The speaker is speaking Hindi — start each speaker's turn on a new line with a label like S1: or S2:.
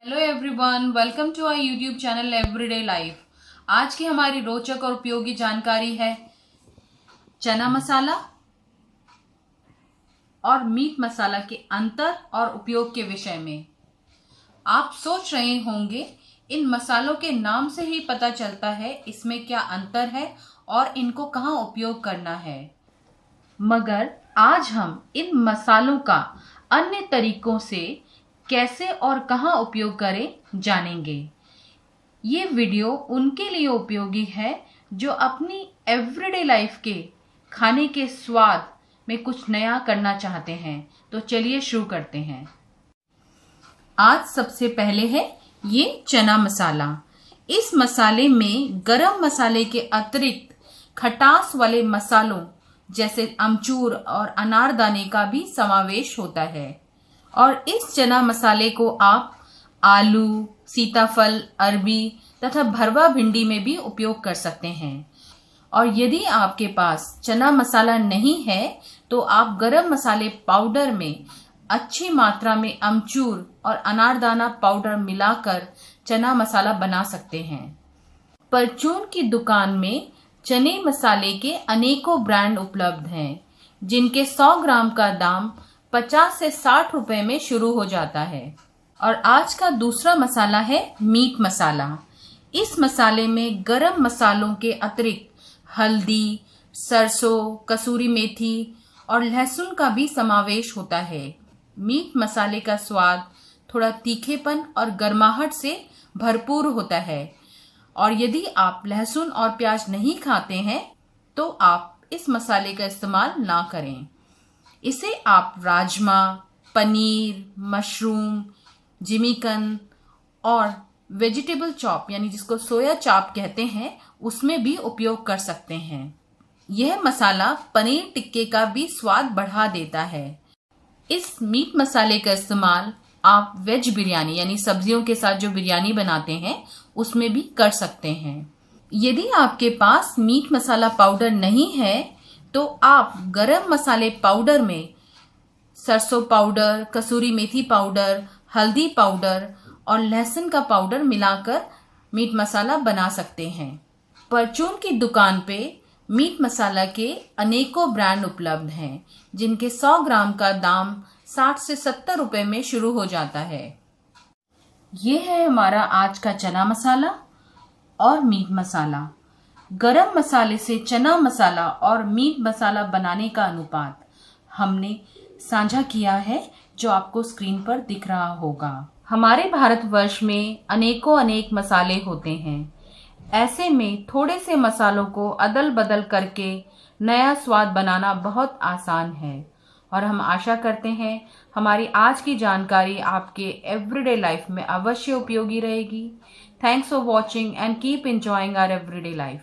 S1: Hello everyone, welcome to our YouTube channel everyday life. आज की हमारी रोचक और उपयोगी जानकारी है चना मसाला और मीट मसाला के अंतर और उपयोग के विषय में। आप सोच रहे होंगे इन मसालों के नाम से ही पता चलता है इसमें क्या अंतर है और इनको कहाँ उपयोग करना है, मगर आज हम इन मसालों का अन्य तरीकों से कैसे और कहाँ उपयोग करें जानेंगे। ये वीडियो उनके लिए उपयोगी है जो अपनी एवरीडे लाइफ के खाने के स्वाद में कुछ नया करना चाहते हैं। तो चलिए शुरू करते हैं। आज सबसे पहले है ये चना मसाला। इस मसाले में गरम मसाले के अतिरिक्त खटास वाले मसालों जैसे अमचूर और अनारदाने का भी समावेश होता है और इस चना मसाले को आप आलू, सीताफल, अरबी तथा भरवा भिंडी में भी उपयोग कर सकते हैं। और यदि आपके पास चना मसाला नहीं है तो आप गरम मसाले पाउडर में अच्छी मात्रा में अमचूर और अनारदाना पाउडर मिलाकर चना मसाला बना सकते हैं। परचून की दुकान में चने मसाले के अनेकों ब्रांड उपलब्ध हैं, जिनके 100 ग्राम का दाम 50 से 60 रुपए में शुरू हो जाता है। और आज का दूसरा मसाला है मीट मसाला। इस मसाले में गरम मसालों के अतिरिक्त हल्दी, सरसों, कसूरी मेथी और लहसुन का भी समावेश होता है। मीट मसाले का स्वाद थोड़ा तीखेपन और गर्माहट से भरपूर होता है और यदि आप लहसुन और प्याज नहीं खाते हैं तो आप इस मसाले का इस्तेमाल ना करें। इसे आप राजमा, पनीर, मशरूम, जिमीकन और वेजिटेबल चॉप यानी जिसको सोया चाप कहते हैं उसमें भी उपयोग कर सकते हैं। यह मसाला पनीर टिक्के का भी स्वाद बढ़ा देता है। इस मीट मसाले का इस्तेमाल आप वेज बिरयानी यानी सब्जियों के साथ जो बिरयानी बनाते हैं उसमें भी कर सकते हैं। यदि आपके पास मीट मसाला पाउडर नहीं है तो आप गरम मसाले पाउडर में सरसों पाउडर, कसूरी मेथी पाउडर, हल्दी पाउडर और लहसुन का पाउडर मिलाकर मीट मसाला बना सकते हैं। परचून की दुकान पे मीट मसाला के अनेकों ब्रांड उपलब्ध हैं, जिनके 100 ग्राम का दाम 60 से 70 रुपए में शुरू हो जाता है। ये है हमारा आज का चना मसाला और मीट मसाला। गरम मसाले से चना मसाला और मीट मसाला बनाने का अनुपात हमने साझा किया है, जो आपको स्क्रीन पर दिख रहा होगा। हमारे भारतवर्ष में अनेक मसाले होते हैं। ऐसे में थोड़े से मसालों को अदल बदल करके नया स्वाद बनाना बहुत आसान है और हम आशा करते हैं हमारी आज की जानकारी आपके एवरीडे लाइफ में अवश्य उपयोगी रहेगी। Thanks for watching and keep enjoying our everyday life.